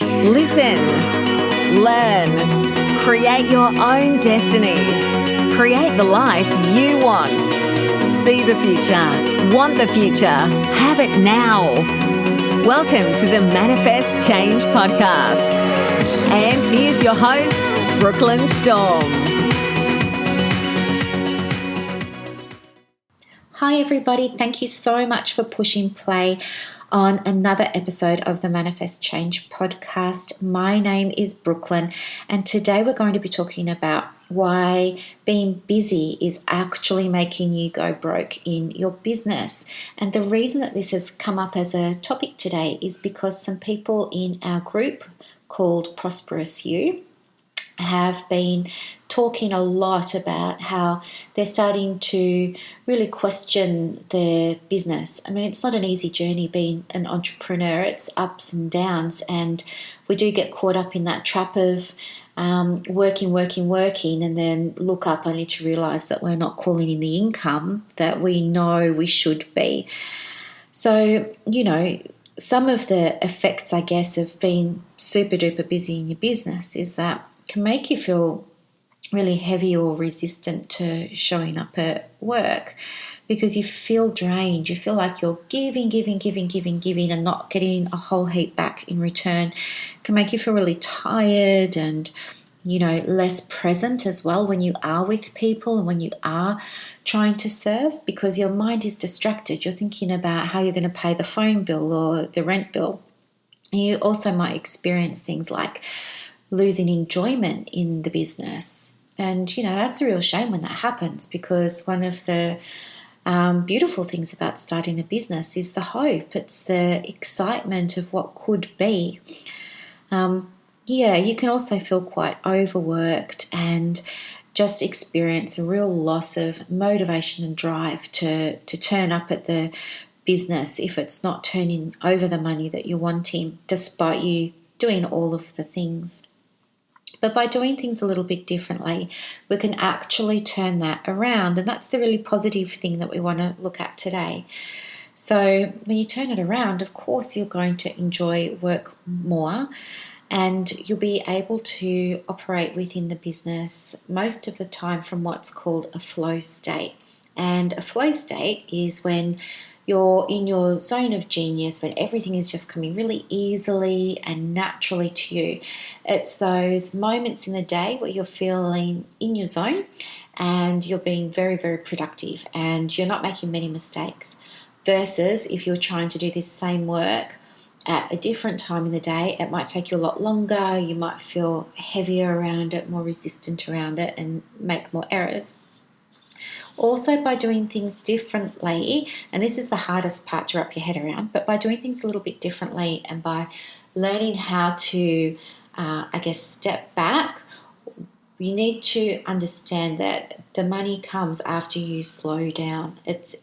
Listen, learn, create your own destiny. Create the life you want. See the future, want the future, have it now. Welcome to the Manifest Change podcast. And here's your host, Brooklyn Storme. Hi everybody, thank you so much for pushing play on another episode of the Manifest Change podcast. My name is Brooklyn, and today we're going to be talking about why being busy is actually making you go broke in your business. And the reason that this has come up as a topic today is because some people in our group called Prosperous You have been talking a lot about how they're starting to really question their business. I mean, it's not an easy journey being an entrepreneur. It's ups and downs, and we do get caught up in that trap of working, and then look up only to realise that we're not calling in the income that we know we should be. So, some of the effects, I guess, of being super duper busy in your business is that can make you feel really heavy or resistant to showing up at work because you feel drained. You feel like you're giving and not getting a whole heap back in return. It can make you feel really tired and, less present as well when you are with people and when you are trying to serve because your mind is distracted. You're thinking about how you're going to pay the phone bill or the rent bill. You also might experience things like losing enjoyment in the business. And, that's a real shame when that happens because one of the beautiful things about starting a business is the hope. It's the excitement of what could be. You can also feel quite overworked and just experience a real loss of motivation and drive to turn up at the business if it's not turning over the money that you're wanting, despite you doing all of the things. But by doing things a little bit differently, we can actually turn that around. And that's the really positive thing that we want to look at today. So when you turn it around, of course, you're going to enjoy work more and you'll be able to operate within the business most of the time from what's called a flow state. And a flow state is when you're in your zone of genius, when everything is just coming really easily and naturally to you. It's those moments in the day where you're feeling in your zone and you're being very, very productive and you're not making many mistakes. Versus if you're trying to do this same work at a different time in the day, it might take you a lot longer. You might feel heavier around it, more resistant around it, and make more errors. Also, by doing things differently, and this is the hardest part to wrap your head around, but by doing things a little bit differently and by learning how to, step back, you need to understand that the money comes after you slow down.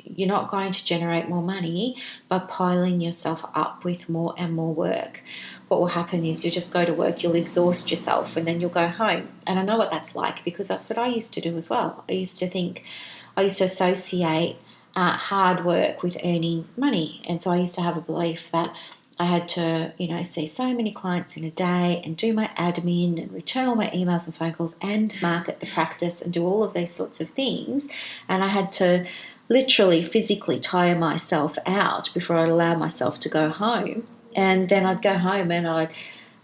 You're not going to generate more money by piling yourself up with more and more work. What will happen is you'll just go to work, you'll exhaust yourself, and then you'll go home. And I know what that's like because that's what I used to do as well. I used to associate hard work with earning money. And so I used to have a belief that I had to, see so many clients in a day and do my admin and return all my emails and phone calls and market the practice and do all of these sorts of things. And I had to literally physically tire myself out before I'd allow myself to go home. And then I'd go home and I'd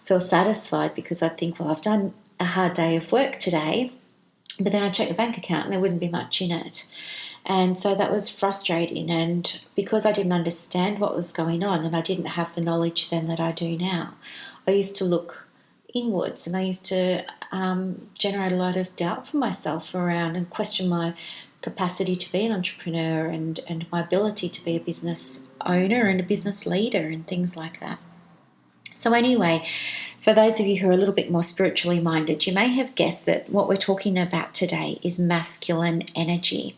feel satisfied because I'd think, well, I've done a hard day of work today. But then I'd check the bank account and there wouldn't be much in it. And so that was frustrating. And because I didn't understand what was going on and I didn't have the knowledge then that I do now, I used to look inwards and I used to generate a lot of doubt for myself around and question my capacity to be an entrepreneur and my ability to be a business owner and a business leader and things like that. So anyway, for those of you who are a little bit more spiritually minded, you may have guessed that what we're talking about today is masculine energy.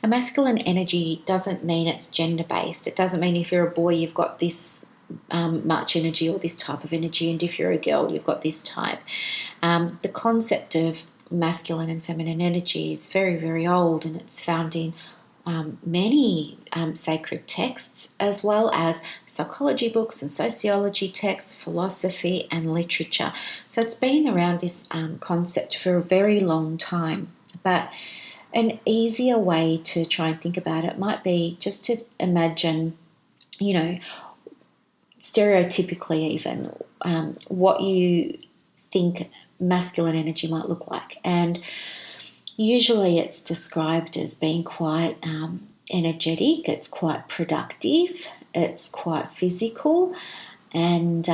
A masculine energy doesn't mean it's gender-based. It doesn't mean if you're a boy, you've got this much energy or this type of energy, and if you're a girl, you've got this type. The concept of masculine and feminine energy is very, very old, and it's found in many sacred texts, as well as psychology books and sociology texts, philosophy and literature. So it's been around this concept for a very long time. But an easier way to try and think about it might be just to imagine, stereotypically even, what you think masculine energy might look like. And usually it's described as being quite energetic, it's quite productive, it's quite physical, and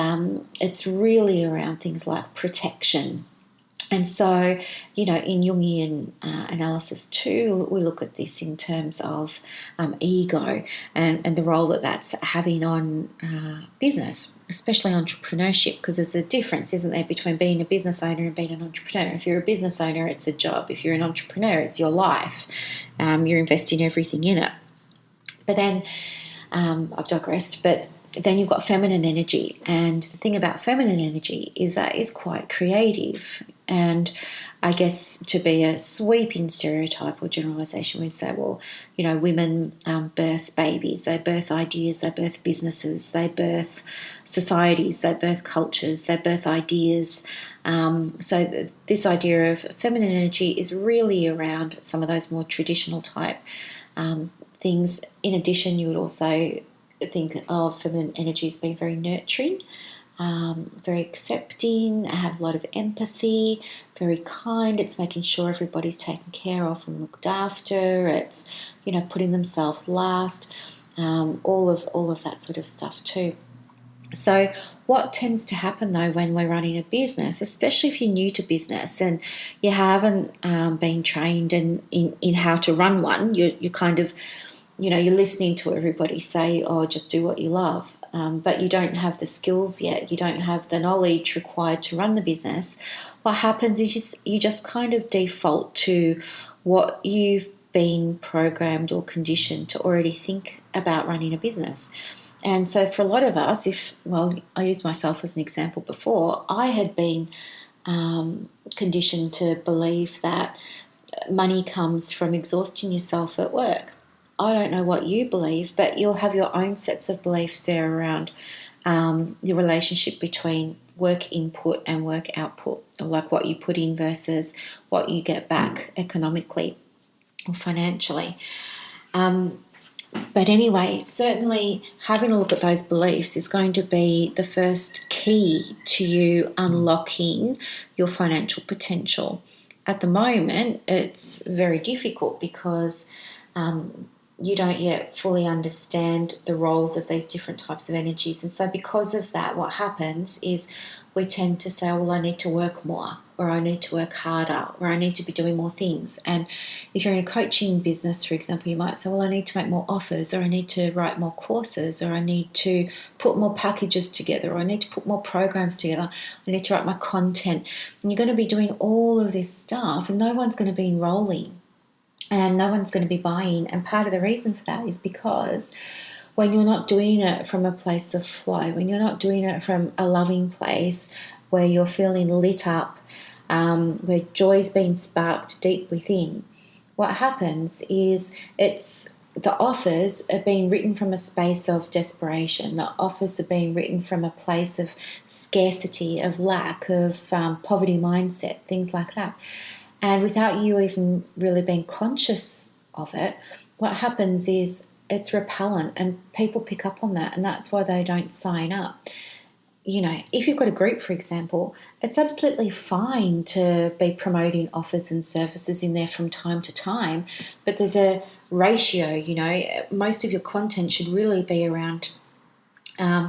it's really around things like protection. And so, in Jungian analysis too, we look at this in terms of ego and the role that that's having on business, especially entrepreneurship, because there's a difference, isn't there, between being a business owner and being an entrepreneur. If you're a business owner, it's a job. If you're an entrepreneur, it's your life. You're investing everything in it. But then, I've digressed, but then you've got feminine energy. And the thing about feminine energy is that it's quite creative. And I guess to be a sweeping stereotype or generalisation, we say, well, women birth babies, they birth ideas, they birth businesses, they birth societies, they birth cultures, they birth ideas. So this idea of feminine energy is really around some of those more traditional type things. In addition, you would also think of feminine energy as being very nurturing, very accepting, have a lot of empathy, very kind. It's making sure everybody's taken care of and looked after. It's, putting themselves last, all of that sort of stuff too. So what tends to happen though when we're running a business, especially if you're new to business and you haven't been trained in how to run one, you kind of, you're listening to everybody say, oh, just do what you love. But you don't have the skills yet. You don't have the knowledge required to run the business. What happens is you just kind of default to what you've been programmed or conditioned to already think about running a business. And so for a lot of us, I used myself as an example before, I had been conditioned to believe that money comes from exhausting yourself at work. I don't know what you believe, but you'll have your own sets of beliefs there around the relationship between work input and work output, or like what you put in versus what you get back economically or financially. But anyway, certainly having a look at those beliefs is going to be the first key to you unlocking your financial potential. At the moment, it's very difficult because you don't yet fully understand the roles of these different types of energies. And so because of that, what happens is we tend to say, well, I need to work more, or I need to work harder, or I need to be doing more things. And if you're in a coaching business, for example, you might say, well, I need to make more offers, or I need to write more courses, or I need to put more packages together, or I need to put more programs together, I need to write my content. And you're going to be doing all of this stuff, and no one's going to be enrolling. And no one's going to be buying. And part of the reason for that is because when you're not doing it from a place of flow, when you're not doing it from a loving place where you're feeling lit up, where joy's being sparked deep within, what happens is the offers are being written from a space of desperation. The offers are being written from a place of scarcity, of lack, of poverty mindset, things like that. And without you even really being conscious of it, what happens is it's repellent and people pick up on that, and that's why they don't sign up. If you've got a group, for example, it's absolutely fine to be promoting offers and services in there from time to time, but there's a ratio. Most of your content should really be around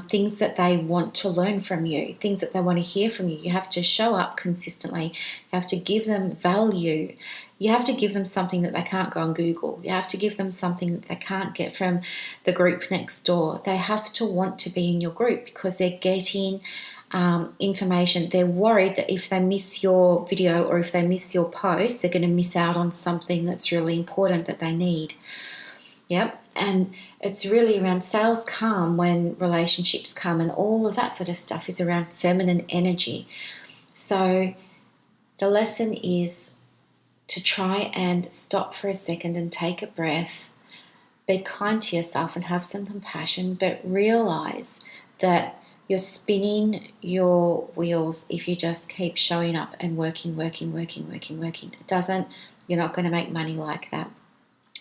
things that they want to learn from you, things that they want to hear from you. You have to show up consistently. You have to give them value. You have to give them something that they can't go on Google. You have to give them something that they can't get from the group next door. They have to want to be in your group because they're getting information. They're worried that if they miss your video or if they miss your post, they're going to miss out on something that's really important that they need. Yep. And it's really around sales come when relationships come, and all of that sort of stuff is around feminine energy. So the lesson is to try and stop for a second and take a breath be kind to yourself and have some compassion, but realize that you're spinning your wheels if you just keep showing up and working. You're not going to make money like that.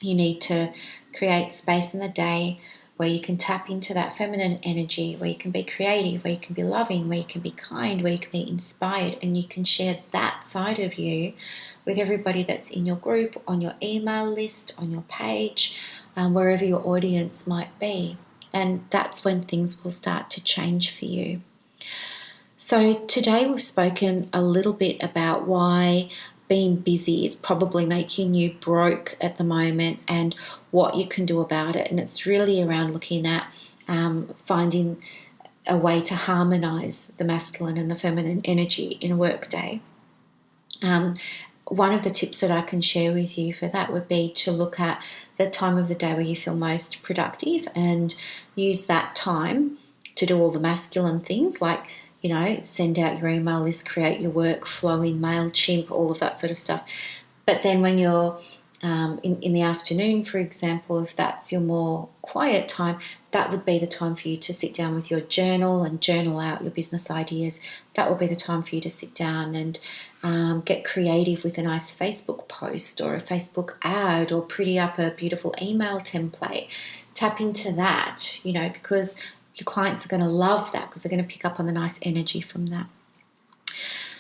You need to create space in the day where you can tap into that feminine energy, where you can be creative, where you can be loving, where you can be kind, where you can be inspired, and you can share that side of you with everybody that's in your group, on your email list, on your page, wherever your audience might be. And that's when things will start to change for you. So today we've spoken a little bit about why being busy is probably making you broke at the moment and what you can do about it. And it's really around looking at finding a way to harmonize the masculine and the feminine energy in a work day. One of the tips that I can share with you for that would be to look at the time of the day where you feel most productive and use that time to do all the masculine things like, send out your email list, create your workflow in MailChimp, all of that sort of stuff. But then when you're in the afternoon, for example, if that's your more quiet time, that would be the time for you to sit down with your journal and journal out your business ideas. That will be the time for you to sit down and get creative with a nice Facebook post or a Facebook ad or pretty up a beautiful email template. Tap into that, because your clients are going to love that because they're going to pick up on the nice energy from that.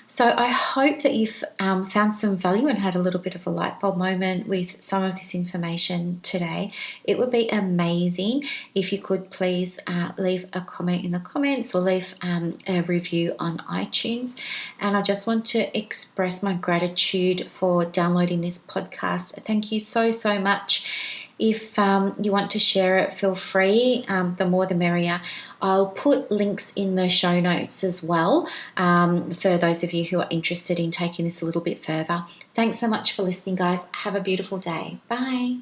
So I hope that you've found some value and had a little bit of a light bulb moment with some of this information today. It would be amazing if you could please leave a comment in the comments or leave a review on iTunes. And I just want to express my gratitude for downloading this podcast. Thank you so much. If you want to share it, feel free. The more the merrier. I'll put links in the show notes as well for those of you who are interested in taking this a little bit further. Thanks so much for listening, guys. Have a beautiful day. Bye.